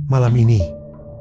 Malam ini,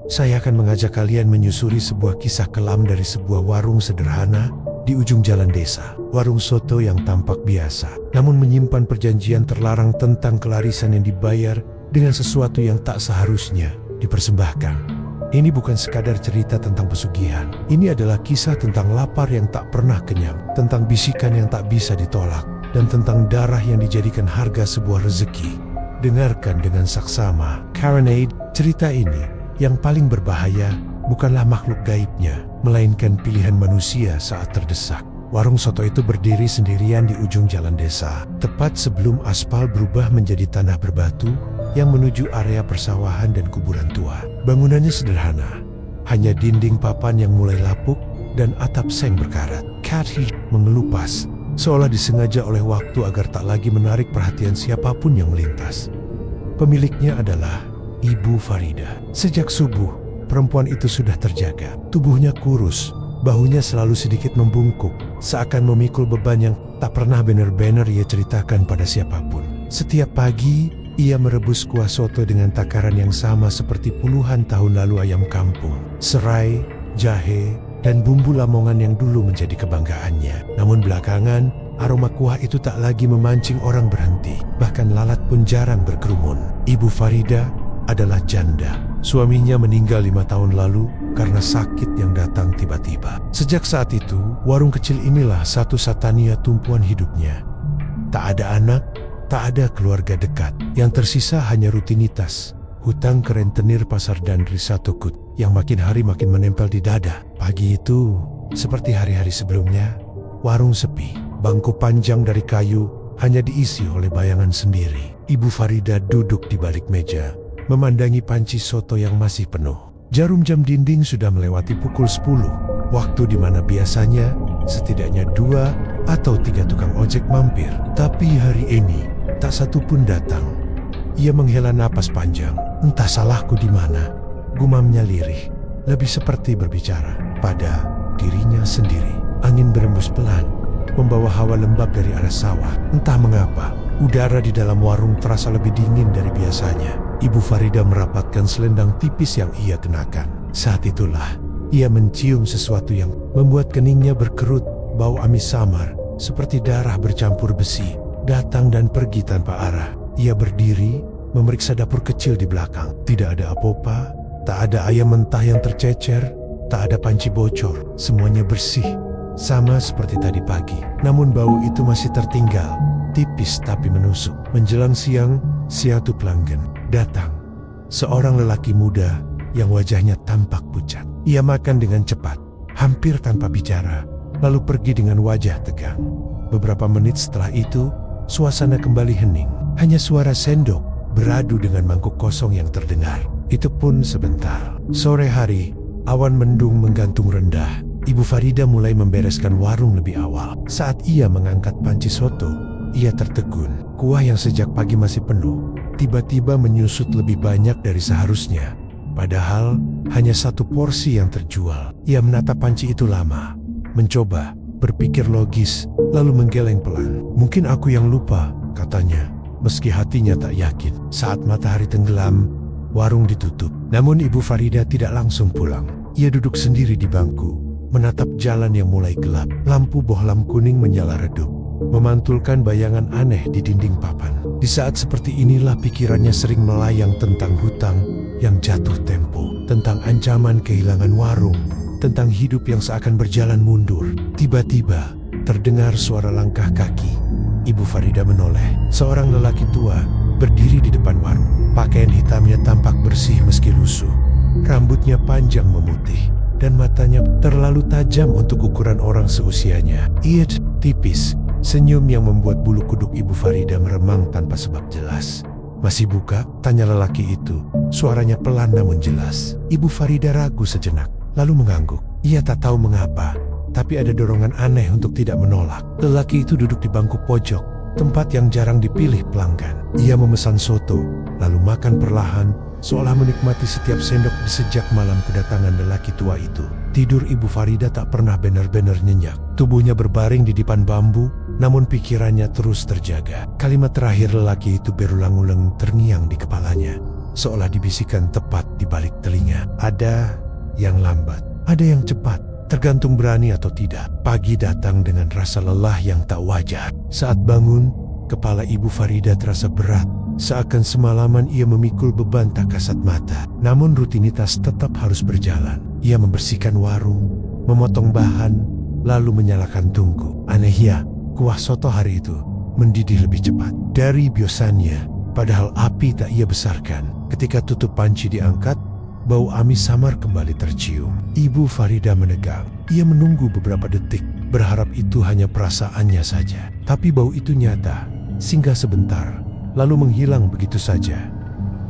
saya akan mengajak kalian menyusuri sebuah kisah kelam dari sebuah warung sederhana di ujung jalan desa. Warung soto yang tampak biasa, namun menyimpan perjanjian terlarang tentang kelarisan yang dibayar dengan sesuatu yang tak seharusnya dipersembahkan. Ini bukan sekadar cerita tentang pesugihan. Ini adalah kisah tentang lapar yang tak pernah kenyang, tentang bisikan yang tak bisa ditolak, dan tentang darah yang dijadikan harga sebuah rezeki. Dengarkan dengan saksama. Karena cerita ini yang paling berbahaya bukanlah makhluk gaibnya, melainkan pilihan manusia saat terdesak. Warung soto itu berdiri sendirian di ujung jalan desa, tepat sebelum aspal berubah menjadi tanah berbatu yang menuju area persawahan dan kuburan tua. Bangunannya sederhana, hanya dinding papan yang mulai lapuk dan atap seng berkarat. Kathi mengelupas, seolah disengaja oleh waktu agar tak lagi menarik perhatian siapapun yang melintas. Pemiliknya adalah Ibu Farida. Sejak subuh, perempuan itu sudah terjaga. Tubuhnya kurus, bahunya selalu sedikit membungkuk, seakan memikul beban yang tak pernah benar-benar ia ceritakan pada siapapun. Setiap pagi, ia merebus kuah soto dengan takaran yang sama seperti puluhan tahun lalu ayam kampung. Serai, jahe, dan bumbu lamongan yang dulu menjadi kebanggaannya. Namun belakangan, aroma kuah itu tak lagi memancing orang berhenti. Bahkan lalat pun jarang berkerumun. Ibu Farida adalah janda. Suaminya meninggal 5 tahun lalu karena sakit yang datang tiba-tiba. Sejak saat itu, warung kecil inilah satu-satunya tumpuan hidupnya. Tak ada anak, tak ada keluarga dekat. Yang tersisa hanya rutinitas, hutang ke rentenir pasar dan risatokut yang makin hari makin menempel di dada. Pagi itu, seperti hari-hari sebelumnya, warung sepi. Bangku panjang dari kayu hanya diisi oleh bayangan sendiri. Ibu Farida duduk di balik meja, memandangi panci soto yang masih penuh. Jarum jam dinding sudah melewati pukul 10, waktu di mana biasanya setidaknya 2 atau 3 tukang ojek mampir. Tapi hari ini, tak satu pun datang. Ia menghela napas panjang. Entah salahku di mana, gumamnya lirih, lebih seperti berbicara pada dirinya sendiri. Angin berembus pelan, membawa hawa lembab dari arah sawah. Entah mengapa, udara di dalam warung terasa lebih dingin dari biasanya. Ibu Farida merapatkan selendang tipis yang ia kenakan. Saat itulah, ia mencium sesuatu yang membuat keningnya berkerut. Bau amis samar, seperti darah bercampur besi, datang dan pergi tanpa arah. Ia berdiri, memeriksa dapur kecil di belakang. Tidak ada apa-apa, tak ada ayam mentah yang tercecer, tak ada panci bocor. Semuanya bersih, sama seperti tadi pagi. Namun bau itu masih tertinggal, tipis tapi menusuk. Menjelang siang, satu pelanggan datang. Seorang lelaki muda yang wajahnya tampak pucat. Ia makan dengan cepat, hampir tanpa bicara, lalu pergi dengan wajah tegang. Beberapa menit setelah itu, suasana kembali hening. Hanya suara sendok beradu dengan mangkuk kosong yang terdengar. Itu pun sebentar. Sore hari, awan mendung menggantung rendah. Ibu Farida mulai membereskan warung lebih awal. Saat ia mengangkat panci soto, ia tertegun. Kuah yang sejak pagi masih penuh, tiba-tiba menyusut lebih banyak dari seharusnya. Padahal, hanya 1 porsi yang terjual. Ia menatap panci itu lama, mencoba berpikir logis, lalu menggeleng pelan. Mungkin aku yang lupa, katanya, meski hatinya tak yakin. Saat matahari tenggelam, warung ditutup. Namun Ibu Farida tidak langsung pulang. Ia duduk sendiri di bangku, menatap jalan yang mulai gelap. Lampu bohlam kuning menyala redup, memantulkan bayangan aneh di dinding papan. Di saat seperti inilah pikirannya sering melayang tentang hutang yang jatuh tempo, tentang ancaman kehilangan warung, tentang hidup yang seakan berjalan mundur. Tiba-tiba, terdengar suara langkah kaki. Ibu Farida menoleh. Seorang lelaki tua berdiri di depan warung. Pakaian hitamnya tampak bersih meski lusuh. Rambutnya panjang memutih, dan matanya terlalu tajam untuk ukuran orang seusianya. Ia tipis, senyum yang membuat bulu kuduk Ibu Farida meremang tanpa sebab jelas. Masih buka? Tanya lelaki itu. Suaranya pelan namun jelas. Ibu Farida ragu sejenak, lalu mengangguk. Ia tak tahu mengapa, tapi ada dorongan aneh untuk tidak menolak. Lelaki itu duduk di bangku pojok, tempat yang jarang dipilih pelanggan. Ia memesan soto, lalu makan perlahan, seolah menikmati setiap sendok di sejak malam kedatangan lelaki tua itu. Tidur Ibu Farida tak pernah benar-benar nyenyak. Tubuhnya berbaring di dipan bambu, namun pikirannya terus terjaga. Kalimat terakhir lelaki itu berulang-ulang terngiang di kepalanya. seolah dibisikkan tepat di balik telinga. Ada yang lambat, ada yang cepat, tergantung berani atau tidak. Pagi datang dengan rasa lelah yang tak wajar. Saat bangun, kepala Ibu Farida terasa berat. Seakan semalaman ia memikul beban tak kasat mata. Namun rutinitas tetap harus berjalan. Ia membersihkan warung, memotong bahan, lalu menyalakan tungku. Aneh ya, kuah soto hari itu mendidih lebih cepat dari biasanya. Padahal api tak ia besarkan. Ketika tutup panci diangkat, bau amis samar kembali tercium. Ibu Farida menegang. Ia menunggu beberapa detik, berharap itu hanya perasaannya saja. Tapi bau itu nyata, singgah sebentar, lalu menghilang begitu saja.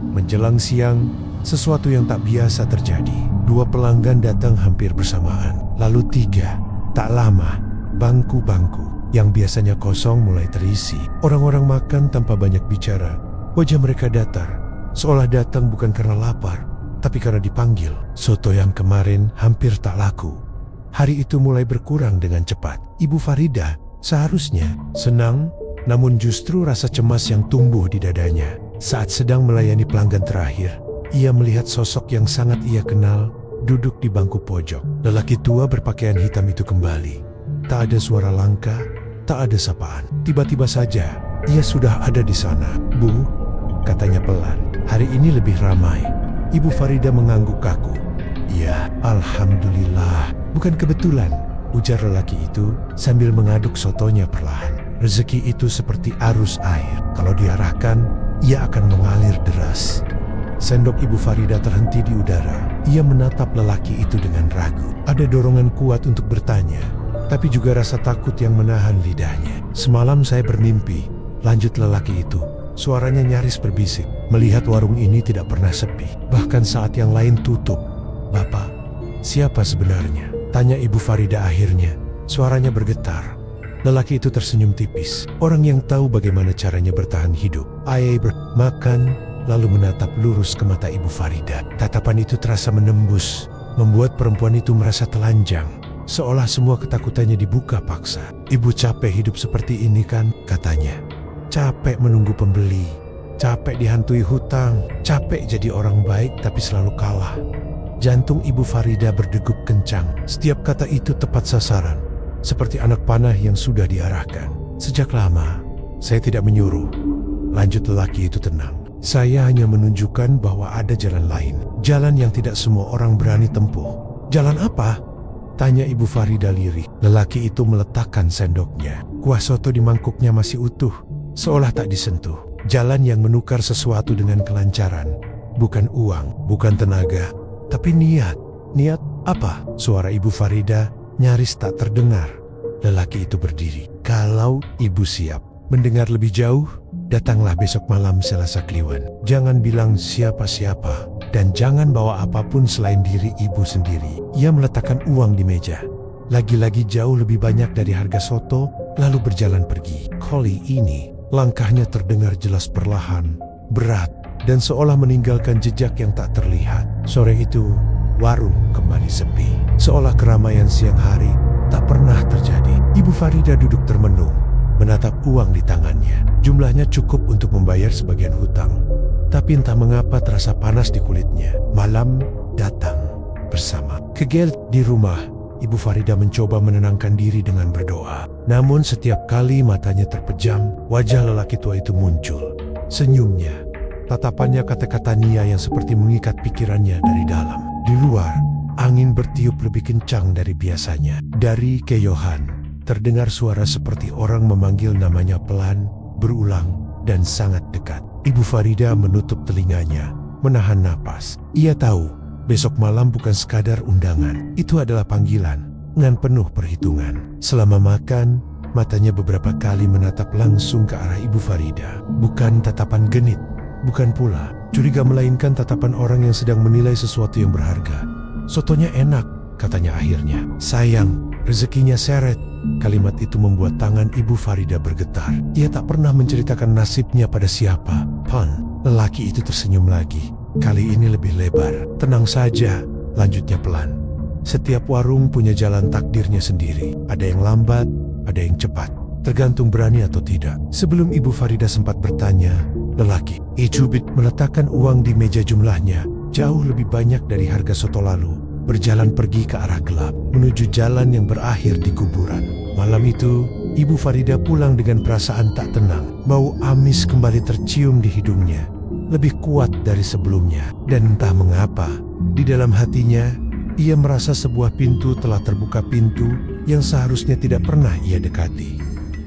Menjelang siang, sesuatu yang tak biasa terjadi. 2 pelanggan datang hampir bersamaan, lalu 3. Tak lama, bangku-bangku yang biasanya kosong mulai terisi. Orang-orang makan tanpa banyak bicara. Wajah mereka datar, seolah datang bukan karena lapar, tapi karena dipanggil. Soto yang kemarin hampir tak laku, hari itu mulai berkurang dengan cepat. Ibu Farida seharusnya senang, namun justru rasa cemas yang tumbuh di dadanya. Saat sedang melayani pelanggan terakhir, ia melihat sosok yang sangat ia kenal duduk di bangku pojok. Lelaki tua berpakaian hitam itu kembali. Tak ada suara langkah, tak ada sapaan. Tiba-tiba saja, ia sudah ada di sana. "Bu," katanya pelan, "hari ini lebih ramai." Ibu Farida mengangguk kaku. "Ya, alhamdulillah, bukan kebetulan," ujar lelaki itu sambil mengaduk sotonya perlahan. Rezeki itu seperti arus air. Kalau diarahkan, ia akan mengalir deras. Sendok Ibu Farida terhenti di udara. Ia menatap lelaki itu dengan ragu. Ada dorongan kuat untuk bertanya, tapi juga rasa takut yang menahan lidahnya. "Semalam saya bermimpi," lanjut lelaki itu. Suaranya nyaris berbisik. "Melihat warung ini tidak pernah sepi, bahkan saat yang lain tutup." "Bapak, siapa sebenarnya?" tanya Ibu Farida akhirnya. Suaranya bergetar. Lelaki itu tersenyum tipis. Orang yang tahu bagaimana caranya bertahan hidup. Ia makan, lalu menatap lurus ke mata Ibu Farida. Tatapan itu terasa menembus, membuat perempuan itu merasa telanjang, seolah semua ketakutannya dibuka paksa. "Ibu capek hidup seperti ini kan?" katanya. "Capek menunggu pembeli, capek dihantui hutang, capek jadi orang baik tapi selalu kalah." Jantung Ibu Farida berdegup kencang. Setiap kata itu tepat sasaran, seperti anak panah yang sudah diarahkan. "Sejak lama, saya tidak menyuruh," lanjut lelaki itu tenang. "Saya hanya menunjukkan bahwa ada jalan lain, jalan yang tidak semua orang berani tempuh." "Jalan apa?" tanya Ibu Farida lirih. Lelaki itu meletakkan sendoknya. Kuah soto di mangkuknya masih utuh, seolah tak disentuh. Jalan yang menukar sesuatu dengan kelancaran. Bukan uang, bukan tenaga, tapi niat. "Niat apa?" Suara Ibu Farida nyaris tak terdengar. Lelaki itu berdiri. "Kalau Ibu siap mendengar lebih jauh, datanglah besok malam Selasa Kliwon. Jangan bilang siapa-siapa, dan jangan bawa apapun selain diri Ibu sendiri." Ia meletakkan uang di meja. Lagi-lagi jauh lebih banyak dari harga soto, lalu berjalan pergi. Kali ini, langkahnya terdengar jelas perlahan, berat, dan seolah meninggalkan jejak yang tak terlihat. Sore itu, warung kembali sepi, seolah keramaian siang hari tak pernah terjadi. Ibu Farida duduk termenung, menatap uang di tangannya. Jumlahnya cukup untuk membayar sebagian hutang, tapi entah mengapa terasa panas di kulitnya. Malam datang bersama. Kegel di rumah, Ibu Farida mencoba menenangkan diri dengan berdoa. Namun setiap kali matanya terpejam, wajah lelaki tua itu muncul. Senyumnya, tatapannya kata-kata Nia yang seperti mengikat pikirannya dari dalam. Di luar, angin bertiup lebih kencang dari biasanya. Dari kejauhan, terdengar suara seperti orang memanggil namanya pelan, berulang, dan sangat dekat. Ibu Farida menutup telinganya, menahan napas. Ia tahu, besok malam bukan sekadar undangan. Itu adalah panggilan, dengan penuh perhitungan. Selama makan, matanya beberapa kali menatap langsung ke arah Ibu Farida. Bukan tatapan genit, bukan pula curiga, melainkan tatapan orang yang sedang menilai sesuatu yang berharga. "Sotonya enak," katanya akhirnya. "Sayang, rezekinya seret." Kalimat itu membuat tangan Ibu Farida bergetar. Ia tak pernah menceritakan nasibnya pada siapa. "Pan," lelaki itu tersenyum lagi. Kali ini lebih lebar. "Tenang saja," lanjutnya pelan. "Setiap warung punya jalan takdirnya sendiri. Ada yang lambat, ada yang cepat, tergantung berani atau tidak." Sebelum Ibu Farida sempat bertanya, lelaki. Ijubit meletakkan uang di meja, jumlahnya jauh lebih banyak dari harga soto, lalu berjalan pergi ke arah gelap, menuju jalan yang berakhir di kuburan. Malam itu, Ibu Farida pulang dengan perasaan tak tenang. Bau amis kembali tercium di hidungnya, lebih kuat dari sebelumnya. Dan entah mengapa, di dalam hatinya, ia merasa sebuah pintu telah terbuka, pintu yang seharusnya tidak pernah ia dekati.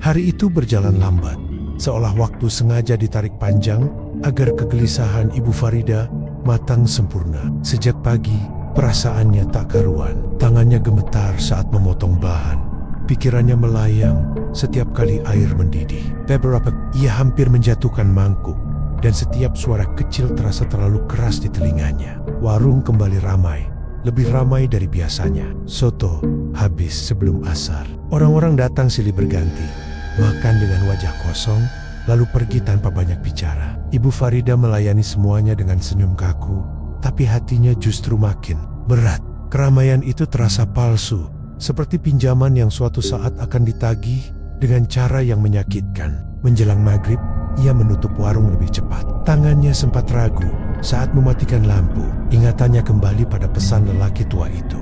Hari itu berjalan lambat, seolah waktu sengaja ditarik panjang agar kegelisahan Ibu Farida matang sempurna. Sejak pagi, perasaannya tak karuan. Tangannya gemetar saat memotong bahan. Pikirannya melayang setiap kali air mendidih. Beberapa ia hampir menjatuhkan mangkuk, dan setiap suara kecil terasa terlalu keras di telinganya. Warung kembali ramai, lebih ramai dari biasanya. Soto habis sebelum asar. Orang-orang datang silih berganti, makan dengan wajah kosong, lalu pergi tanpa banyak bicara. Ibu Farida melayani semuanya dengan senyum kaku, tapi hatinya justru makin berat. Keramaian itu terasa palsu, seperti pinjaman yang suatu saat akan ditagih dengan cara yang menyakitkan. Menjelang maghrib, ia menutup warung lebih cepat. Tangannya sempat ragu saat mematikan lampu. Ingatannya kembali pada pesan lelaki tua itu.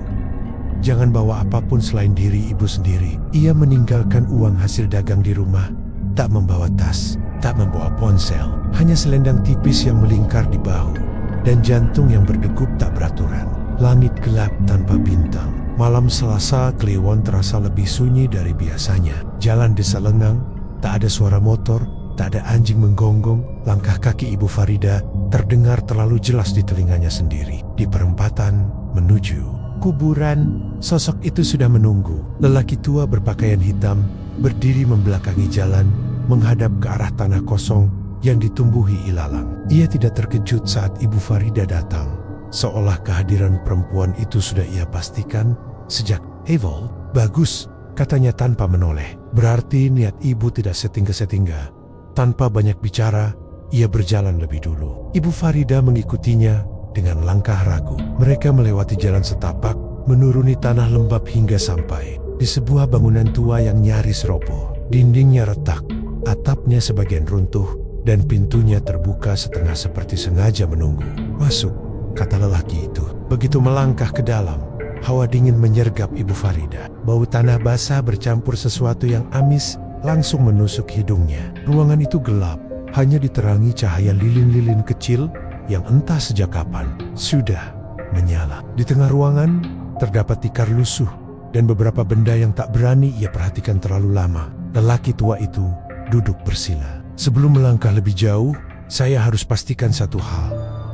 Jangan bawa apapun selain diri ibu sendiri. Ia meninggalkan uang hasil dagang di rumah, tak membawa tas, tak membawa ponsel, hanya selendang tipis yang melingkar di bahu, dan jantung yang berdegup tak beraturan. Langit gelap tanpa bintang. Malam Selasa Kliwon terasa lebih sunyi dari biasanya. Jalan desa lengang, tak ada suara motor, tak ada anjing menggonggong. Langkah kaki Ibu Farida terdengar terlalu jelas di telinganya sendiri. Di perempatan menuju kuburan, sosok itu sudah menunggu. Lelaki tua berpakaian hitam berdiri membelakangi jalan, menghadap ke arah tanah kosong yang ditumbuhi ilalang. Ia tidak terkejut saat Ibu Farida datang, seolah kehadiran perempuan itu sudah ia pastikan sejak. "Evil, bagus," katanya tanpa menoleh. Berarti niat ibu tidak setingga-setingga. Tanpa banyak bicara, ia berjalan lebih dulu. Ibu Farida mengikutinya dengan langkah ragu. Mereka melewati jalan setapak, menuruni tanah lembab hingga sampai di sebuah bangunan tua yang nyaris roboh. Dindingnya retak, atapnya sebagian runtuh, dan pintunya terbuka setengah seperti sengaja menunggu. "Masuk," kata lelaki itu. Begitu melangkah ke dalam, hawa dingin menyergap Ibu Farida. Bau tanah basah bercampur sesuatu yang amis langsung menusuk hidungnya. Ruangan itu gelap, hanya diterangi cahaya lilin-lilin kecil yang entah sejak kapan sudah menyala. Di tengah ruangan terdapat tikar lusuh dan beberapa benda yang tak berani ia perhatikan terlalu lama. Lelaki tua itu duduk bersila. "Sebelum melangkah lebih jauh, saya harus pastikan satu hal,"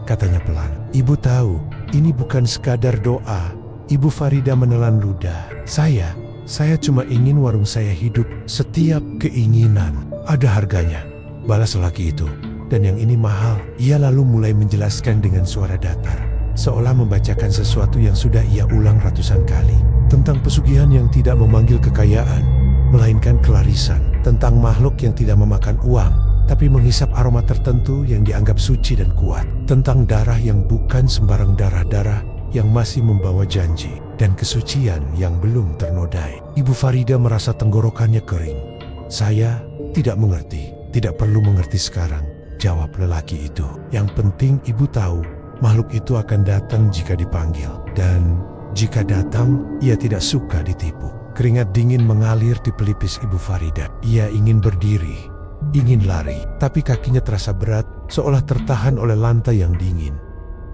katanya pelan. "Ibu tahu, ini bukan sekadar doa." Ibu Farida menelan ludah. Saya cuma ingin warung saya hidup. "Setiap keinginan ada harganya," balas lelaki itu. "Dan yang ini mahal." Ia lalu mulai menjelaskan dengan suara datar, seolah membacakan sesuatu yang sudah ia ulang ratusan kali. Tentang pesugihan yang tidak memanggil kekayaan, melainkan kelarisan. Tentang makhluk yang tidak memakan uang, tapi menghisap aroma tertentu yang dianggap suci dan kuat. Tentang darah yang bukan sembarang darah-darah, yang masih membawa janji dan kesucian yang belum ternodai. Ibu Farida merasa tenggorokannya kering. "Saya tidak mengerti." "Tidak perlu mengerti sekarang," jawab lelaki itu. "Yang penting ibu tahu, makhluk itu akan datang jika dipanggil. Dan jika datang, ia tidak suka ditipu." Keringat dingin mengalir di pelipis Ibu Farida. Ia ingin berdiri, ingin lari, tapi kakinya terasa berat, seolah tertahan oleh lantai yang dingin.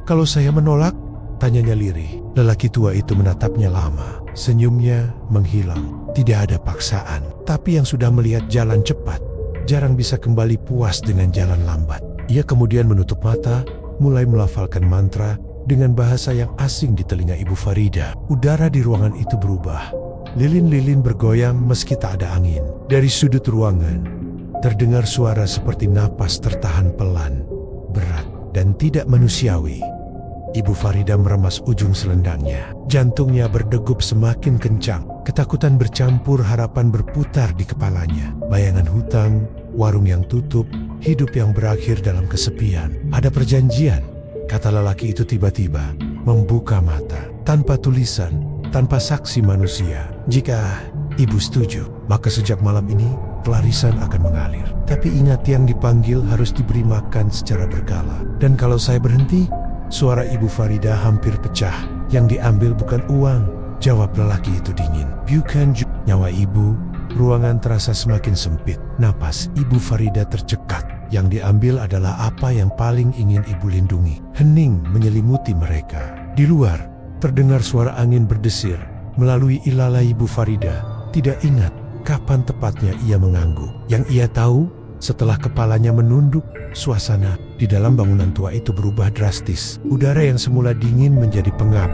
"Kalau saya menolak?" tanyanya lirih. Lelaki tua itu menatapnya lama. Senyumnya menghilang. Tidak ada paksaan. Tapi yang sudah melihat jalan cepat, jarang bisa kembali puas dengan jalan lambat. Ia kemudian menutup mata, mulai melafalkan mantra dengan bahasa yang asing di telinga Ibu Farida. Udara di ruangan itu berubah. Lilin-lilin bergoyang meski tak ada angin. Dari sudut ruangan, terdengar suara seperti napas tertahan pelan, berat, dan tidak manusiawi. Ibu Farida meremas ujung selendangnya. Jantungnya berdegup semakin kencang. Ketakutan bercampur harapan berputar di kepalanya. Bayangan hutang, warung yang tutup, hidup yang berakhir dalam kesepian. "Ada perjanjian," kata lelaki itu tiba-tiba, membuka mata. "Tanpa tulisan, tanpa saksi manusia. Jika ibu setuju, maka sejak malam ini larisan akan mengalir. Tapi ingat, yang dipanggil harus diberi makan secara berkala. Dan kalau saya berhenti, suara Ibu Farida hampir pecah. Yang diambil bukan uang, jawab lelaki itu dingin. Bukan nyawa ibu. Ruangan terasa semakin sempit. Napas Ibu Farida tercekat. Yang diambil adalah apa yang paling ingin ibu lindungi. Hening menyelimuti mereka. Di luar, terdengar suara angin berdesir melalui ilala Ibu Farida. Tidak ingat kapan tepatnya ia mengangguk. Yang ia tahu, setelah kepalanya menunduk, suasana di dalam bangunan tua itu berubah drastis. Udara yang semula dingin menjadi pengap,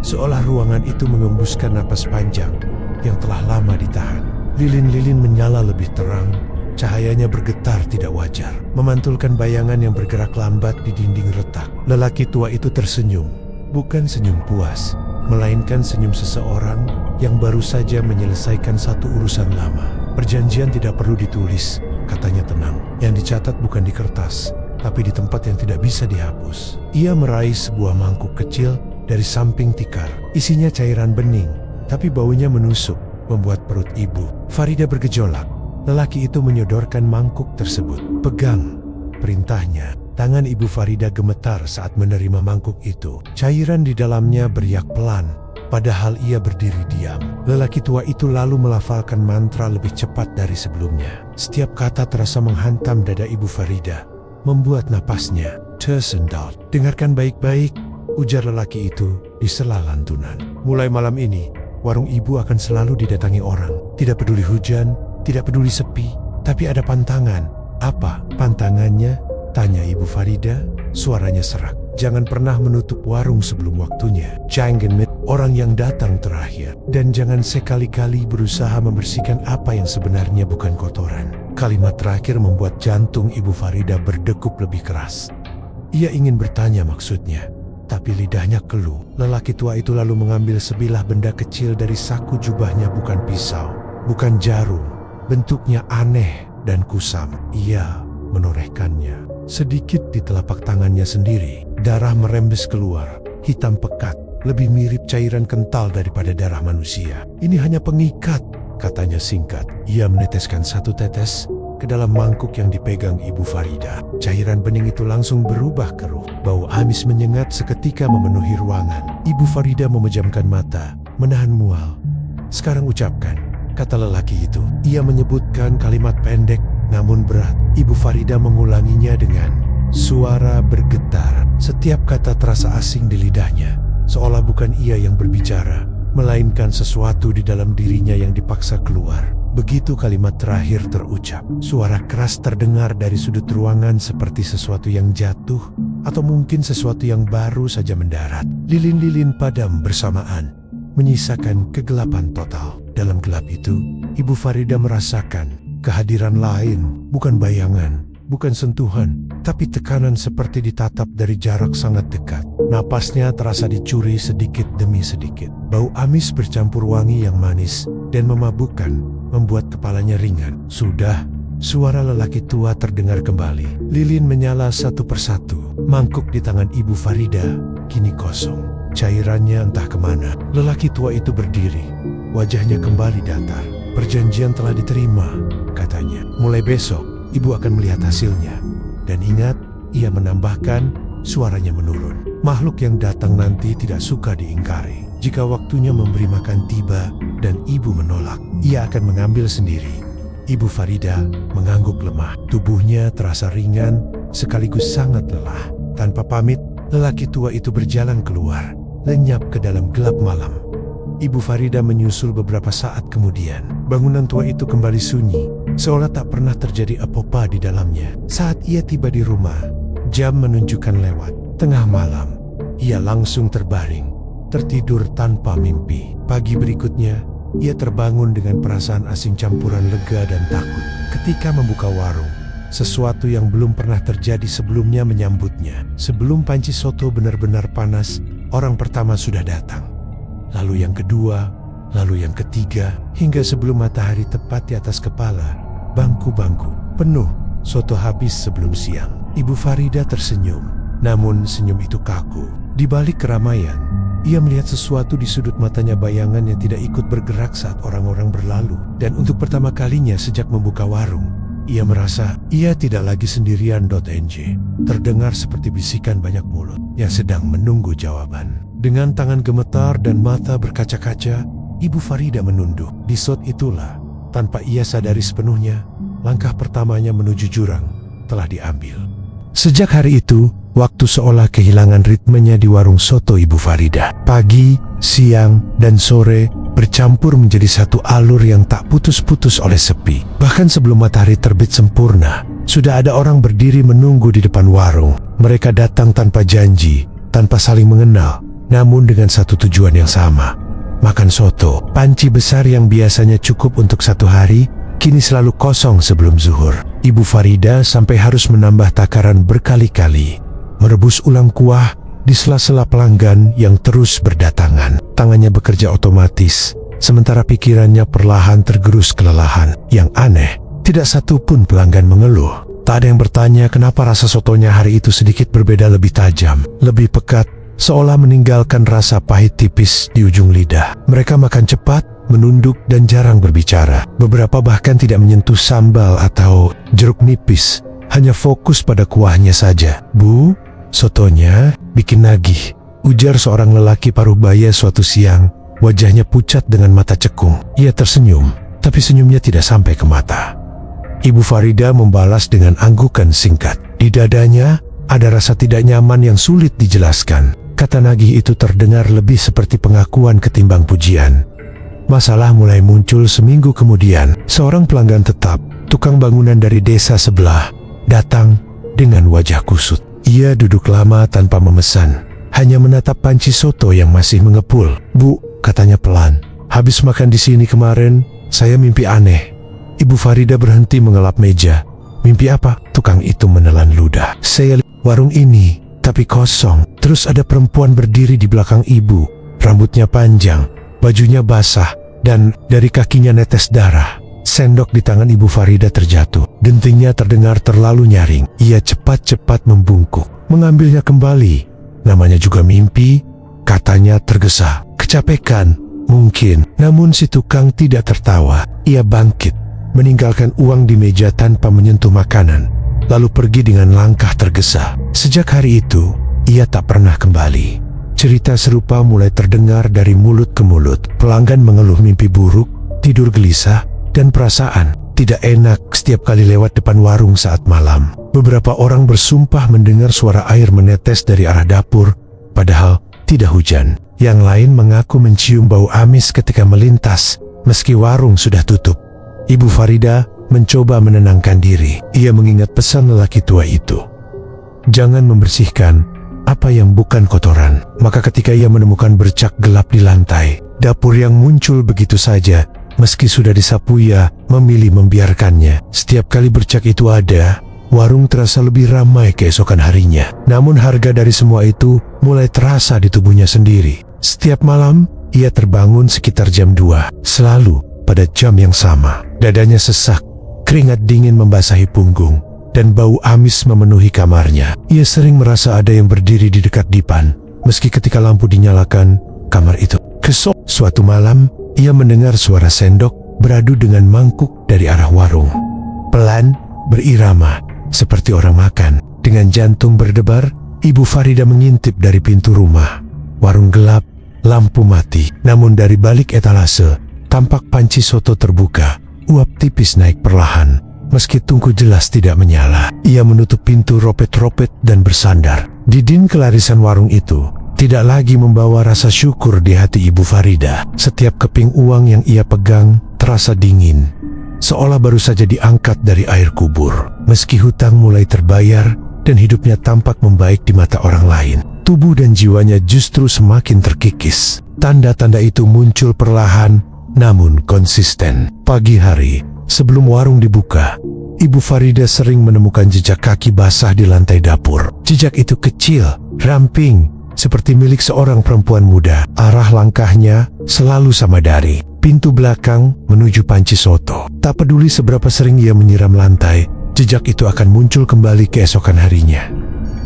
seolah ruangan itu mengembuskan napas panjang yang telah lama ditahan. Lilin-lilin menyala lebih terang, cahayanya bergetar tidak wajar, memantulkan bayangan yang bergerak lambat di dinding retak. Lelaki tua itu tersenyum, bukan senyum puas, melainkan senyum seseorang yang baru saja menyelesaikan satu urusan lama. Perjanjian tidak perlu ditulis, katanya tenang. Yang dicatat bukan di kertas, tapi di tempat yang tidak bisa dihapus. Ia meraih sebuah mangkuk kecil dari samping tikar. Isinya cairan bening, tapi baunya menusuk, membuat perut Ibu Farida bergejolak. Lelaki itu menyodorkan mangkuk tersebut. Pegang, perintahnya. Tangan Ibu Farida gemetar saat menerima mangkuk itu. Cairan di dalamnya beriak pelan, padahal ia berdiri diam. Lelaki tua itu lalu melafalkan mantra lebih cepat dari sebelumnya. Setiap kata terasa menghantam dada Ibu Farida, membuat napasnya tersendat. Dengarkan baik-baik, ujar lelaki itu di sela lantunan. Mulai malam ini, warung ibu akan selalu didatangi orang. Tidak peduli hujan, tidak peduli sepi, tapi ada pantangan. Apa pantangannya? Tanya Ibu Farida, suaranya serak. Jangan pernah menutup warung sebelum waktunya. Jangan mit orang yang datang terakhir. Dan jangan sekali-kali berusaha membersihkan apa yang sebenarnya bukan kotoran. Kalimat terakhir membuat jantung Ibu Farida berdegup lebih keras. Ia ingin bertanya maksudnya, tapi lidahnya keluh. Lelaki tua itu lalu mengambil sebilah benda kecil dari saku jubahnya. Bukan pisau, bukan jarum. Bentuknya aneh dan kusam. Ia menorehkannya sedikit di telapak tangannya sendiri. Darah merembes keluar, hitam pekat, lebih mirip cairan kental daripada darah manusia. Ini hanya pengikat, katanya singkat. Ia meneteskan satu tetes ke dalam mangkuk yang dipegang Ibu Farida. Cairan bening itu langsung berubah keruh. Bau amis menyengat seketika memenuhi ruangan. Ibu Farida memejamkan mata, menahan mual. Sekarang ucapkan, kata lelaki itu. Ia menyebutkan kalimat pendek namun berat. Ibu Farida mengulanginya dengan suara bergetar. Setiap kata terasa asing di lidahnya, seolah bukan ia yang berbicara, melainkan sesuatu di dalam dirinya yang dipaksa keluar. Begitu kalimat terakhir terucap, suara keras terdengar dari sudut ruangan seperti sesuatu yang jatuh, atau mungkin sesuatu yang baru saja mendarat. Lilin-lilin padam bersamaan, menyisakan kegelapan total. Dalam gelap itu, Ibu Farida merasakan kehadiran lain, bukan bayangan, bukan sentuhan, tapi tekanan seperti ditatap dari jarak sangat dekat. Napasnya terasa dicuri sedikit demi sedikit. Bau amis bercampur wangi yang manis dan memabukkan, membuat kepalanya ringan. Sudah, suara lelaki tua terdengar kembali. Lilin menyala satu persatu. Mangkuk di tangan Ibu Farida kini kosong. Cairannya entah kemana. Lelaki tua itu berdiri, wajahnya kembali datar. Perjanjian telah diterima, katanya. Mulai besok, ibu akan melihat hasilnya. Dan ingat, ia menambahkan, suaranya menurun. Makhluk yang datang nanti tidak suka diingkari. Jika waktunya memberi makan tiba dan ibu menolak, ia akan mengambil sendiri. Ibu Farida mengangguk lemah. Tubuhnya terasa ringan, sekaligus sangat lelah. Tanpa pamit, lelaki tua itu berjalan keluar, lenyap ke dalam gelap malam. Ibu Farida menyusul beberapa saat kemudian. Bangunan tua itu kembali sunyi, seolah tak pernah terjadi apa-apa di dalamnya. Saat ia tiba di rumah, jam menunjukkan lewat. Tengah malam, ia langsung terbaring, tertidur tanpa mimpi. Pagi berikutnya, ia terbangun dengan perasaan asing campuran lega dan takut. Ketika membuka warung, sesuatu yang belum pernah terjadi sebelumnya menyambutnya. Sebelum panci soto benar-benar panas, orang pertama sudah datang. Lalu yang kedua, lalu yang ketiga, hingga sebelum matahari tepat di atas kepala, bangku-bangku penuh. Soto habis sebelum siang. Ibu Farida tersenyum, namun senyum itu kaku. Di balik keramaian, Ia melihat sesuatu di sudut matanya, bayangan yang tidak ikut bergerak saat orang-orang berlalu. Dan untuk pertama kalinya sejak membuka warung, ia merasa ia tidak lagi sendirian. NJ terdengar seperti bisikan banyak mulut yang sedang menunggu jawaban. Dengan tangan gemetar dan mata berkaca-kaca, Ibu Farida menunduk. Di saat itulah, tanpa ia sadari sepenuhnya, langkah pertamanya menuju jurang telah diambil. Sejak hari itu, waktu seolah kehilangan ritmenya di warung soto Ibu Farida. Pagi, siang, dan sore bercampur menjadi satu alur yang tak putus-putus oleh sepi. Bahkan sebelum matahari terbit sempurna, sudah ada orang berdiri menunggu di depan warung. Mereka datang tanpa janji, tanpa saling mengenal, namun dengan satu tujuan yang sama: makan soto. Panci besar yang biasanya cukup untuk satu hari, kini selalu kosong sebelum zuhur. Ibu Farida sampai harus menambah takaran berkali-kali, merebus ulang kuah di sela-sela pelanggan yang terus berdatangan. Tangannya bekerja otomatis, sementara pikirannya perlahan tergerus kelelahan. Yang aneh, tidak satu pun pelanggan mengeluh. Tak ada yang bertanya kenapa rasa sotonya hari itu sedikit berbeda, lebih tajam, lebih pekat, seolah meninggalkan rasa pahit tipis di ujung lidah. Mereka makan cepat, menunduk, dan jarang berbicara. Beberapa bahkan tidak menyentuh sambal atau jeruk nipis, hanya fokus pada kuahnya saja. "Bu, sotonya bikin nagih," ujar seorang lelaki paruh baya suatu siang. Wajahnya pucat dengan mata cekung. Ia tersenyum, tapi senyumnya tidak sampai ke mata. Ibu Farida membalas dengan anggukan singkat. Di dadanya ada rasa tidak nyaman yang sulit dijelaskan. Kata nagih itu terdengar lebih seperti pengakuan ketimbang pujian. Masalah mulai muncul seminggu kemudian. Seorang pelanggan tetap, tukang bangunan dari desa sebelah, datang dengan wajah kusut. Ia duduk lama tanpa memesan, hanya menatap panci soto yang masih mengepul. "Bu," katanya pelan, "habis makan di sini kemarin, saya mimpi aneh." Ibu Farida berhenti mengelap meja. "Mimpi apa?" Tukang itu menelan ludah. "Saya warung ini, tapi kosong. Terus ada perempuan berdiri di belakang ibu, rambutnya panjang, bajunya basah, dan dari kakinya netes darah." Sendok di tangan Ibu Farida terjatuh. Dentingnya terdengar terlalu nyaring. Ia cepat-cepat membungkuk, mengambilnya kembali. Namanya juga mimpi, katanya tergesa. Kecapekan, mungkin. Namun si tukang tidak tertawa. Ia bangkit, meninggalkan uang di meja tanpa menyentuh makanan, lalu pergi dengan langkah tergesa. Sejak hari itu, ia tak pernah kembali. Cerita serupa mulai terdengar dari mulut ke mulut. Pelanggan mengeluh mimpi buruk, tidur gelisah, dan perasaan tidak enak setiap kali lewat depan warung saat malam. Beberapa orang bersumpah mendengar suara air menetes dari arah dapur, padahal tidak hujan. Yang lain mengaku mencium bau amis ketika melintas, meski warung sudah tutup. Ibu Farida mencoba menenangkan diri. Ia mengingat pesan lelaki tua itu, jangan membersihkan apa yang bukan kotoran. Maka ketika ia menemukan bercak gelap di lantai, dapur yang muncul begitu saja, meski sudah disapu, ia memilih membiarkannya. Setiap kali bercak itu ada, warung terasa lebih ramai keesokan harinya. Namun harga dari semua itu mulai terasa di tubuhnya sendiri. Setiap malam, ia terbangun sekitar jam 2, selalu pada jam yang sama. Dadanya sesak, keringat dingin membasahi punggung, dan bau amis memenuhi kamarnya. Ia sering merasa ada yang berdiri di dekat dipan, meski ketika lampu dinyalakan, kamar itu kesok. Suatu malam, ia mendengar suara sendok beradu dengan mangkuk dari arah warung. Pelan, berirama, seperti orang makan. Dengan jantung berdebar, Ibu Farida mengintip dari pintu rumah. Warung gelap, lampu mati. Namun dari balik etalase, tampak panci soto terbuka. Uap tipis naik perlahan, meski tungku jelas tidak menyala. Ia menutup pintu ropet-ropet dan bersandar. Didin kelarisan warung itu tidak lagi membawa rasa syukur di hati Ibu Farida. Setiap keping uang yang ia pegang terasa dingin, seolah baru saja diangkat dari air kubur. Meski hutang mulai terbayar dan hidupnya tampak membaik di mata orang lain, tubuh dan jiwanya justru semakin terkikis. Tanda-tanda itu muncul perlahan, namun konsisten. Pagi hari, sebelum warung dibuka, Ibu Farida sering menemukan jejak kaki basah di lantai dapur. Jejak itu kecil, ramping, seperti milik seorang perempuan muda. Arah langkahnya selalu sama, dari pintu belakang menuju panci soto. Tak peduli seberapa sering ia menyiram lantai, jejak itu akan muncul kembali keesokan harinya.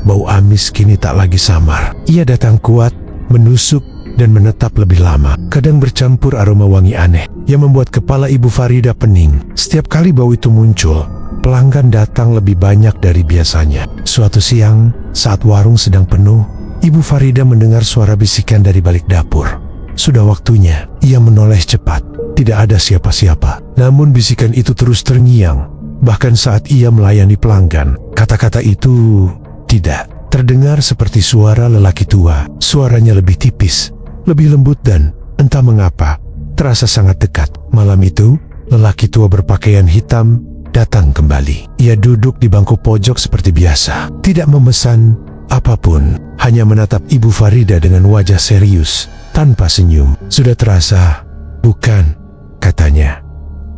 Bau amis kini tak lagi samar. Ia datang kuat, menusuk, dan menetap lebih lama. Kadang bercampur aroma wangi aneh yang membuat kepala Ibu Farida pening. Setiap kali bau itu muncul, pelanggan datang lebih banyak dari biasanya. Suatu siang, saat warung sedang penuh, Ibu Farida mendengar suara bisikan dari balik dapur. Sudah waktunya, ia menoleh cepat. Tidak ada siapa-siapa. Namun bisikan itu terus terngiang. Bahkan saat ia melayani pelanggan, kata-kata itu tidak terdengar seperti suara lelaki tua. Suaranya lebih tipis, lebih lembut dan entah mengapa terasa sangat dekat. Malam itu, lelaki tua berpakaian hitam datang kembali. Ia duduk di bangku pojok seperti biasa, tidak memesan apapun, hanya menatap Ibu Farida dengan wajah serius tanpa senyum. Sudah terasa, bukan? Katanya.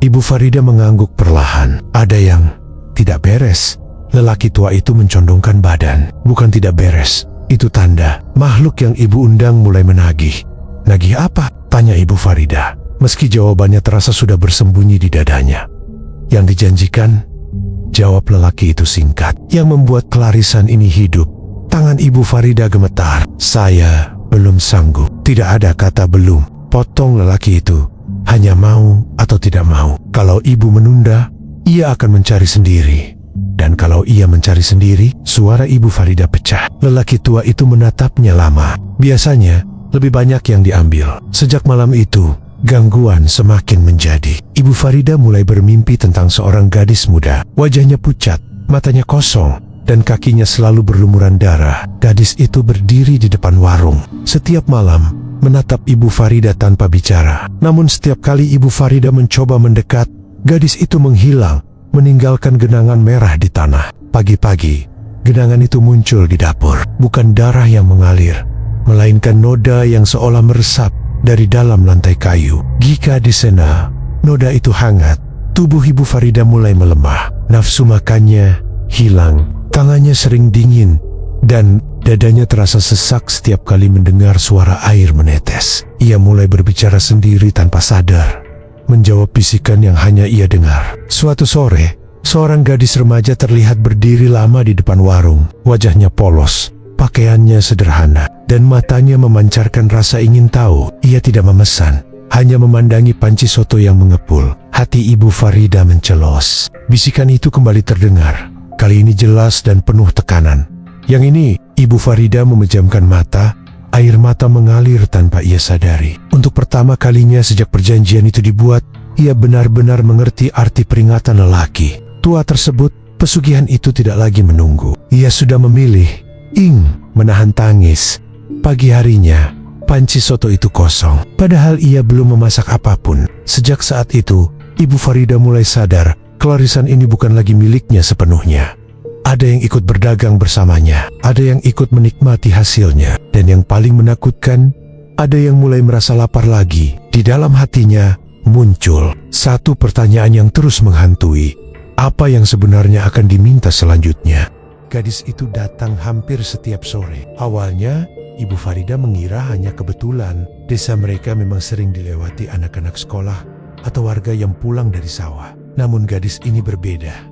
Ibu Farida mengangguk perlahan. Ada yang tidak beres. Lelaki tua itu mencondongkan badan. Bukan tidak beres, itu tanda makhluk yang ibu undang mulai menagih. Nagih apa? Tanya Ibu Farida. Meski jawabannya terasa sudah bersembunyi di dadanya. Yang dijanjikan, jawab lelaki itu singkat. Yang membuat kelarisan ini hidup. Tangan Ibu Farida gemetar. Saya belum sanggup. Tidak ada kata belum. Potong lelaki itu. Hanya mau atau tidak mau. Kalau ibu menunda, ia akan mencari sendiri. Dan kalau ia mencari sendiri, suara Ibu Farida pecah. Lelaki tua itu menatapnya lama. Biasanya, lebih banyak yang diambil. Sejak malam itu, gangguan semakin menjadi. Ibu Farida mulai bermimpi tentang seorang gadis muda. Wajahnya pucat, matanya kosong, dan kakinya selalu berlumuran darah. Gadis itu berdiri di depan warung. Setiap malam, menatap Ibu Farida tanpa bicara. Namun setiap kali Ibu Farida mencoba mendekat, gadis itu menghilang, meninggalkan genangan merah di tanah. Pagi-pagi, genangan itu muncul di dapur. Bukan darah yang mengalir, melainkan noda yang seolah meresap dari dalam lantai kayu. Jika di sana, noda itu hangat, tubuh Ibu Farida mulai melemah. Nafsu makannya hilang, tangannya sering dingin, dan dadanya terasa sesak setiap kali mendengar suara air menetes. Ia mulai berbicara sendiri tanpa sadar, menjawab bisikan yang hanya ia dengar. Suatu sore, seorang gadis remaja terlihat berdiri lama di depan warung. Wajahnya polos, pakaiannya sederhana, dan matanya memancarkan rasa ingin tahu. Ia tidak memesan, hanya memandangi panci soto yang mengepul. Hati Ibu Farida mencelos. Bisikan itu kembali terdengar, kali ini jelas dan penuh tekanan. Yang ini, Ibu Farida memejamkan mata, air mata mengalir tanpa ia sadari. Untuk pertama kalinya sejak perjanjian itu dibuat, ia benar-benar mengerti arti peringatan lelaki tua tersebut. Pesugihan itu tidak lagi menunggu. Ia sudah memilih, menahan tangis. Pagi harinya, panci soto itu kosong. Padahal ia belum memasak apapun. Sejak saat itu, Ibu Farida mulai sadar, kelarisan ini bukan lagi miliknya sepenuhnya. Ada yang ikut berdagang bersamanya, ada yang ikut menikmati hasilnya, dan yang paling menakutkan, ada yang mulai merasa lapar lagi. Di dalam hatinya muncul satu pertanyaan yang terus menghantui. Apa yang sebenarnya akan diminta selanjutnya? Gadis itu datang hampir setiap sore. Awalnya, Ibu Farida mengira hanya kebetulan. Desa mereka memang sering dilewati anak-anak sekolah atau warga yang pulang dari sawah. Namun gadis ini berbeda.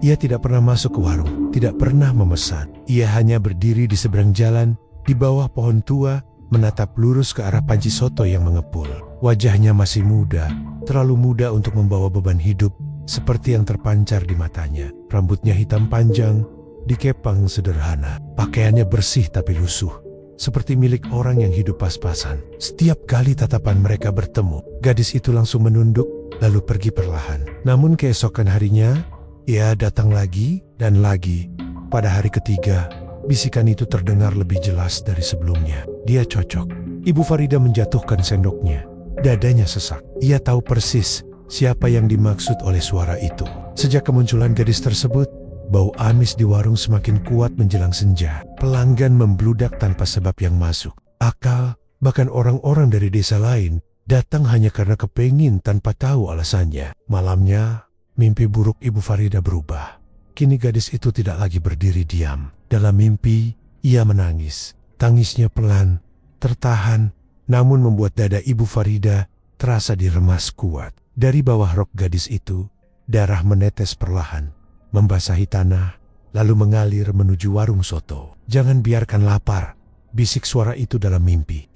Ia tidak pernah masuk ke warung, tidak pernah memesan. Ia hanya berdiri di seberang jalan, di bawah pohon tua, menatap lurus ke arah panci soto yang mengepul. Wajahnya masih muda, terlalu muda untuk membawa beban hidup, seperti yang terpancar di matanya. Rambutnya hitam panjang, dikepang sederhana. Pakaiannya bersih tapi lusuh, seperti milik orang yang hidup pas-pasan. Setiap kali tatapan mereka bertemu, gadis itu langsung menunduk, lalu pergi perlahan. Namun keesokan harinya, ia datang lagi dan lagi. Pada hari ketiga, bisikan itu terdengar lebih jelas dari sebelumnya. Dia cocok. Ibu Farida menjatuhkan sendoknya. Dadanya sesak. Ia tahu persis siapa yang dimaksud oleh suara itu. Sejak kemunculan gadis tersebut, bau amis di warung semakin kuat menjelang senja. Pelanggan membludak tanpa sebab yang masuk akal. Bahkan orang-orang dari desa lain datang hanya karena kepengin tanpa tahu alasannya. Malamnya, mimpi buruk Ibu Farida berubah. Kini gadis itu tidak lagi berdiri diam. Dalam mimpi, ia menangis. Tangisnya pelan, tertahan, namun membuat dada Ibu Farida terasa diremas kuat. Dari bawah rok gadis itu, darah menetes perlahan, membasahi tanah, lalu mengalir menuju warung soto. Jangan biarkan lapar, bisik suara itu dalam mimpi.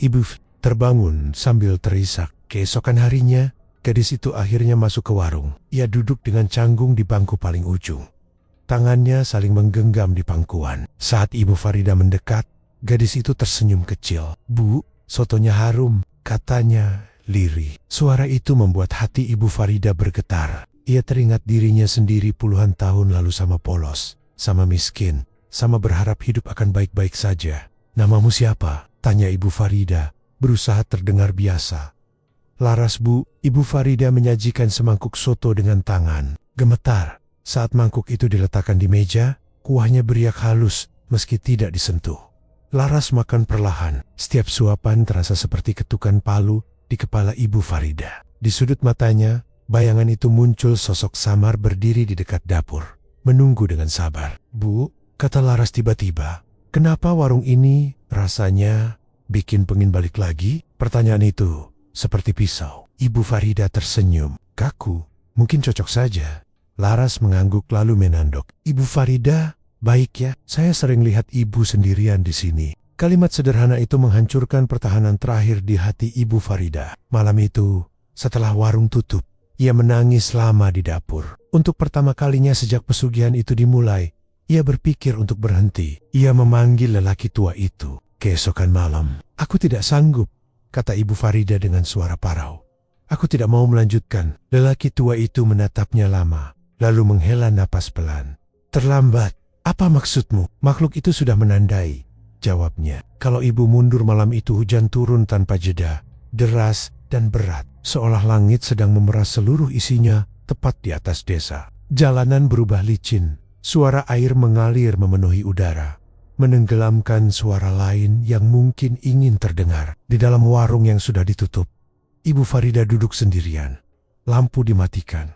terbangun sambil terisak. Keesokan harinya, gadis itu akhirnya masuk ke warung. Ia duduk dengan canggung di bangku paling ujung. Tangannya saling menggenggam di pangkuan. Saat Ibu Farida mendekat, gadis itu tersenyum kecil. "Bu, sotonya harum," katanya lirih. Suara itu membuat hati Ibu Farida bergetar. Ia teringat dirinya sendiri puluhan tahun lalu sama polos, sama miskin, sama berharap hidup akan baik-baik saja. "Namamu siapa?" tanya Ibu Farida, berusaha terdengar biasa. "Laras, Bu." Ibu Farida menyajikan semangkuk soto dengan tangan. Gemetar saat mangkuk itu diletakkan di meja, kuahnya beriak halus meski tidak disentuh. Laras makan perlahan. Setiap suapan terasa seperti ketukan palu di kepala Ibu Farida. Di sudut matanya, bayangan itu muncul sosok samar berdiri di dekat dapur, menunggu dengan sabar. "Bu," kata Laras tiba-tiba, "kenapa warung ini rasanya bikin pengen balik lagi?" Pertanyaan itu seperti pisau. Ibu Farida tersenyum. "Kaku, mungkin cocok saja." Laras mengangguk lalu menandok. "Ibu Farida, baik ya, saya sering lihat ibu sendirian di sini." Kalimat sederhana itu menghancurkan pertahanan terakhir di hati Ibu Farida. Malam itu, setelah warung tutup, ia menangis lama di dapur. Untuk pertama kalinya sejak pesugihan itu dimulai, ia berpikir untuk berhenti. Ia memanggil lelaki tua itu. "Keesokan malam, aku tidak sanggup," kata Ibu Farida dengan suara parau. "Aku tidak mau melanjutkan." Lelaki tua itu menatapnya lama, lalu menghela napas pelan. "Terlambat. Apa maksudmu?" "Makhluk itu sudah menandai," jawabnya. "Kalau ibu mundur malam itu hujan turun tanpa jeda, deras dan berat, seolah langit sedang memeras seluruh isinya tepat di atas desa. Jalanan berubah licin, suara air mengalir memenuhi udara, menenggelamkan suara lain yang mungkin ingin terdengar." Di dalam warung yang sudah ditutup, Ibu Farida duduk sendirian. Lampu dimatikan.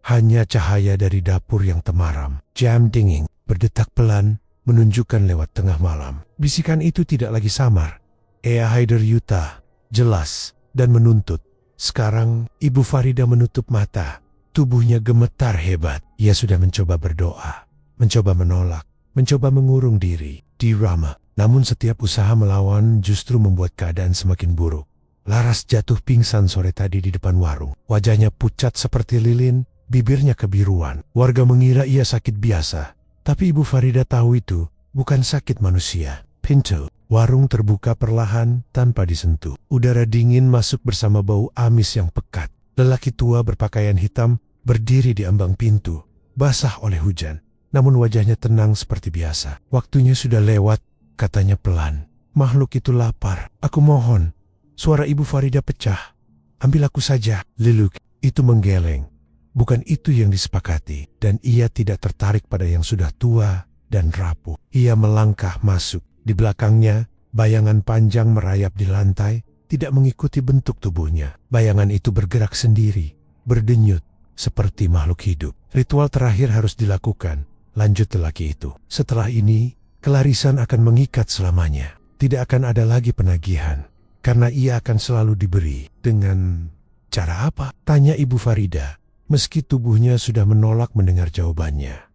Hanya cahaya dari dapur yang temaram. Jam dingin berdetak pelan menunjukkan lewat tengah malam. Bisikan itu tidak lagi samar. Ea Haider Yuta, jelas dan menuntut. Sekarang Ibu Farida menutup mata. Tubuhnya gemetar hebat. Ia sudah mencoba berdoa, mencoba menolak, mencoba mengurung diri. Dirama. Namun setiap usaha melawan justru membuat keadaan semakin buruk. Laras jatuh pingsan sore tadi di depan warung. Wajahnya pucat seperti lilin, bibirnya kebiruan. Warga mengira ia sakit biasa. Tapi Ibu Farida tahu itu bukan sakit manusia. Pintu warung terbuka perlahan tanpa disentuh. Udara dingin masuk bersama bau amis yang pekat. Lelaki tua berpakaian hitam berdiri di ambang pintu, basah oleh hujan. Namun wajahnya tenang seperti biasa. "Waktunya sudah lewat," katanya pelan. "Makhluk itu lapar. Aku mohon." Suara Ibu Farida pecah. "Ambil aku saja." Leluk itu menggeleng. Bukan itu yang disepakati, dan ia tidak tertarik pada yang sudah tua dan rapuh. Ia melangkah masuk. Di belakangnya, bayangan panjang merayap di lantai, tidak mengikuti bentuk tubuhnya. Bayangan itu bergerak sendiri, berdenyut, seperti makhluk hidup. "Ritual terakhir harus dilakukan," lanjut lelaki itu. "Setelah ini, kelarisan akan mengikat selamanya. Tidak akan ada lagi penagihan, karena ia akan selalu diberi." "Dengan cara apa?" tanya Ibu Farida, meski tubuhnya sudah menolak mendengar jawabannya.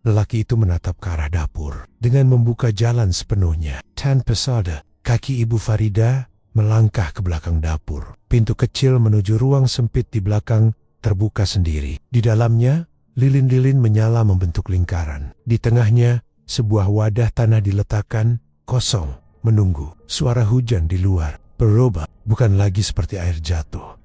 Lelaki itu menatap ke arah dapur dengan membuka jalan sepenuhnya. Tanpa sadar, kaki Ibu Farida melangkah ke belakang dapur. Pintu kecil menuju ruang sempit di belakang terbuka sendiri. Di dalamnya, lilin-lilin menyala membentuk lingkaran. Di tengahnya, sebuah wadah tanah diletakkan, kosong, menunggu. Suara hujan di luar berubah, bukan lagi seperti air jatuh,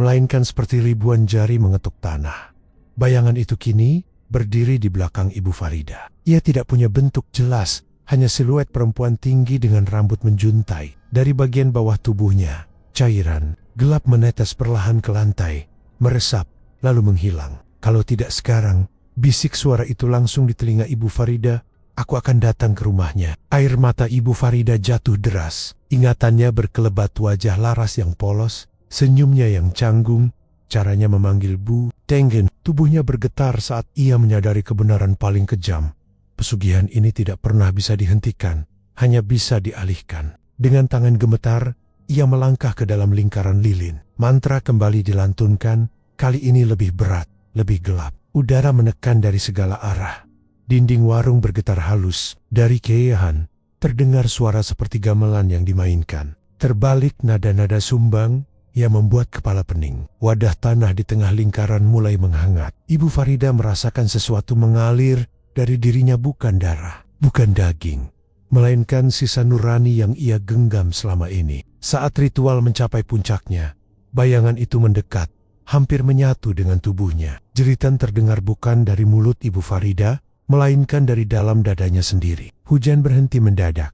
melainkan seperti ribuan jari mengetuk tanah. Bayangan itu kini berdiri di belakang Ibu Farida. Ia tidak punya bentuk jelas, hanya siluet perempuan tinggi dengan rambut menjuntai. Dari bagian bawah tubuhnya, cairan gelap menetes perlahan ke lantai, meresap, lalu menghilang. "Kalau tidak sekarang," bisik suara itu langsung di telinga Ibu Farida, "aku akan datang ke rumahnya." Air mata Ibu Farida jatuh deras. Ingatannya berkelebat wajah Laras yang polos, senyumnya yang canggung, caranya memanggil Bu Tengen. Tubuhnya bergetar saat ia menyadari kebenaran paling kejam. Pesugihan ini tidak pernah bisa dihentikan, hanya bisa dialihkan. Dengan tangan gemetar, ia melangkah ke dalam lingkaran lilin. Mantra kembali dilantunkan, kali ini lebih berat, lebih gelap. Udara menekan dari segala arah. Dinding warung bergetar halus. Dari kejauhan, terdengar suara seperti gamelan yang dimainkan. Terbalik nada-nada sumbang yang membuat kepala pening. Wadah tanah di tengah lingkaran mulai menghangat. Ibu Farida merasakan sesuatu mengalir dari dirinya, bukan darah, bukan daging, melainkan sisa nurani yang ia genggam selama ini. Saat ritual mencapai puncaknya, bayangan itu mendekat, hampir menyatu dengan tubuhnya. Jeritan terdengar bukan dari mulut Ibu Farida, melainkan dari dalam dadanya sendiri. Hujan berhenti mendadak.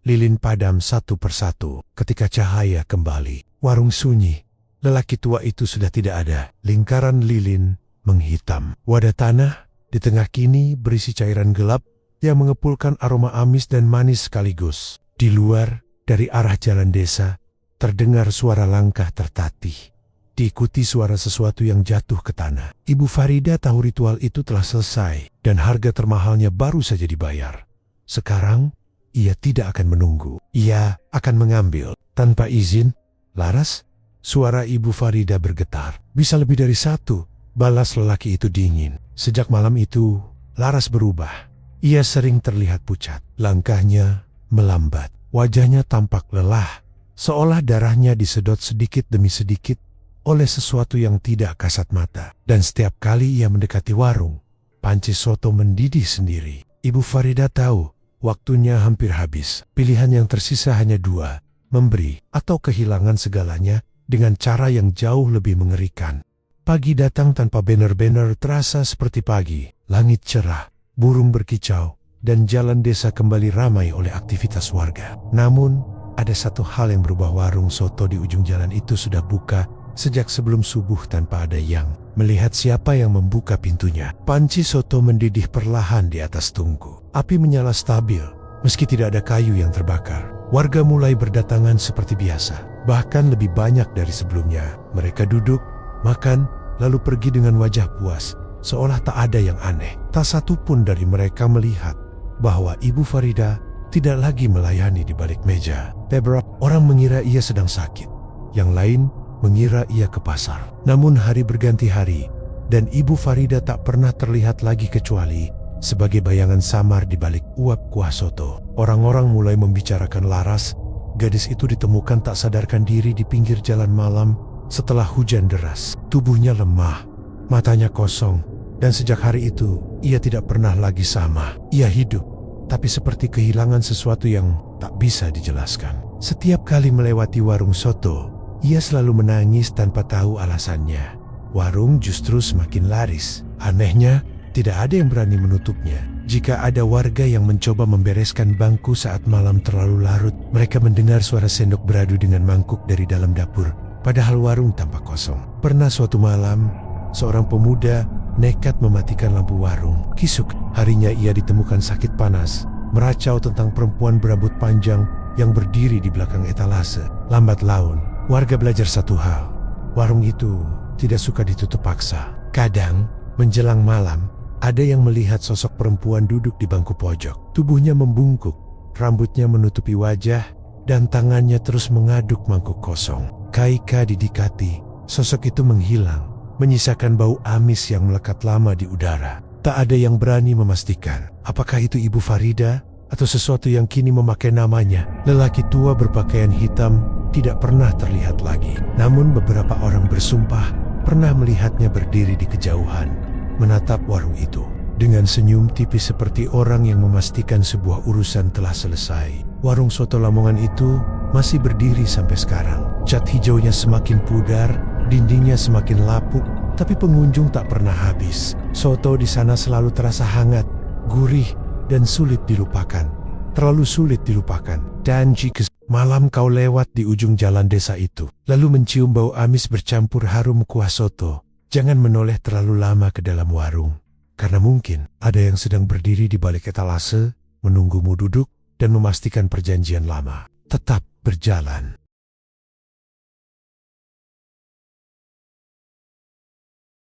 Lilin padam satu persatu. Ketika cahaya kembali, warung sunyi. Lelaki tua itu sudah tidak ada. Lingkaran lilin menghitam. Wadah tanah di tengah kini berisi cairan gelap yang mengepulkan aroma amis dan manis sekaligus. Di luar, dari arah jalan desa, terdengar suara langkah tertatih. Diikuti suara sesuatu yang jatuh ke tanah. Ibu Farida tahu ritual itu telah selesai dan harga termahalnya baru saja dibayar. Sekarang, ia tidak akan menunggu. Ia akan mengambil. Tanpa izin, Laras, suara Ibu Farida bergetar. Bisa lebih dari satu, balas lelaki itu dingin. Sejak malam itu, Laras berubah. Ia sering terlihat pucat. Langkahnya melambat. Wajahnya tampak lelah, seolah darahnya disedot sedikit demi sedikit oleh sesuatu yang tidak kasat mata. Dan setiap kali ia mendekati warung, panci soto mendidih sendiri. Ibu Farida tahu waktunya hampir habis. Pilihan yang tersisa hanya dua, memberi atau kehilangan segalanya dengan cara yang jauh lebih mengerikan. Pagi datang tanpa banner-banner, terasa seperti pagi. Langit cerah, burung berkicau, dan jalan desa kembali ramai oleh aktivitas warga. Namun, ada satu hal yang berubah. Warung soto di ujung jalan itu sudah buka sejak sebelum subuh tanpa ada yang melihat siapa yang membuka pintunya. Panci soto mendidih perlahan di atas tungku. Api menyala stabil, meski tidak ada kayu yang terbakar. Warga mulai berdatangan seperti biasa, bahkan lebih banyak dari sebelumnya. Mereka duduk, makan, lalu pergi dengan wajah puas, seolah tak ada yang aneh. Tak satu pun dari mereka melihat bahwa Ibu Farida tidak lagi melayani di balik meja. Beberapa orang mengira ia sedang sakit, yang lain mengira ia ke pasar. Namun hari berganti hari, dan Ibu Farida tak pernah terlihat lagi kecuali sebagai bayangan samar di balik uap kuah soto. Orang-orang mulai membicarakan Laras. Gadis itu ditemukan tak sadarkan diri di pinggir jalan malam setelah hujan deras. Tubuhnya lemah, matanya kosong, dan sejak hari itu ia tidak pernah lagi sama. Ia hidup, tapi seperti kehilangan sesuatu yang tak bisa dijelaskan. Setiap kali melewati warung soto, ia selalu menangis tanpa tahu alasannya. Warung justru semakin laris. Anehnya, tidak ada yang berani menutupnya. Jika ada warga yang mencoba membereskan bangku saat malam terlalu larut, mereka mendengar suara sendok beradu dengan mangkuk dari dalam dapur, padahal warung tampak kosong. Pernah suatu malam, seorang pemuda nekat mematikan lampu warung. Kisuk harinya ia ditemukan sakit panas, meracau tentang perempuan berambut panjang yang berdiri di belakang etalase. Lambat laun, warga belajar satu hal: warung itu tidak suka ditutup paksa. Kadang, menjelang malam, ada yang melihat sosok perempuan duduk di bangku pojok. Tubuhnya membungkuk, rambutnya menutupi wajah, dan tangannya terus mengaduk mangkuk kosong. Keika didekati, sosok itu menghilang, menyisakan bau amis yang melekat lama di udara. Tak ada yang berani memastikan apakah itu Ibu Farida atau sesuatu yang kini memakai namanya. Lelaki tua berpakaian hitam tidak pernah terlihat lagi. Namun beberapa orang bersumpah pernah melihatnya berdiri di kejauhan, menatap warung itu dengan senyum tipis seperti orang yang memastikan sebuah urusan telah selesai. Warung soto Lamongan itu masih berdiri sampai sekarang. Cat hijaunya semakin pudar, dindingnya semakin lapuk, tapi pengunjung tak pernah habis. Soto di sana selalu terasa hangat, gurih, dan sulit dilupakan. Terlalu sulit dilupakan. Dan jika malam kau lewat di ujung jalan desa itu, lalu mencium bau amis bercampur harum kuah soto, jangan menoleh terlalu lama ke dalam warung, karena mungkin ada yang sedang berdiri di balik etalase, menunggumu duduk dan memastikan perjanjian lama tetap berjalan.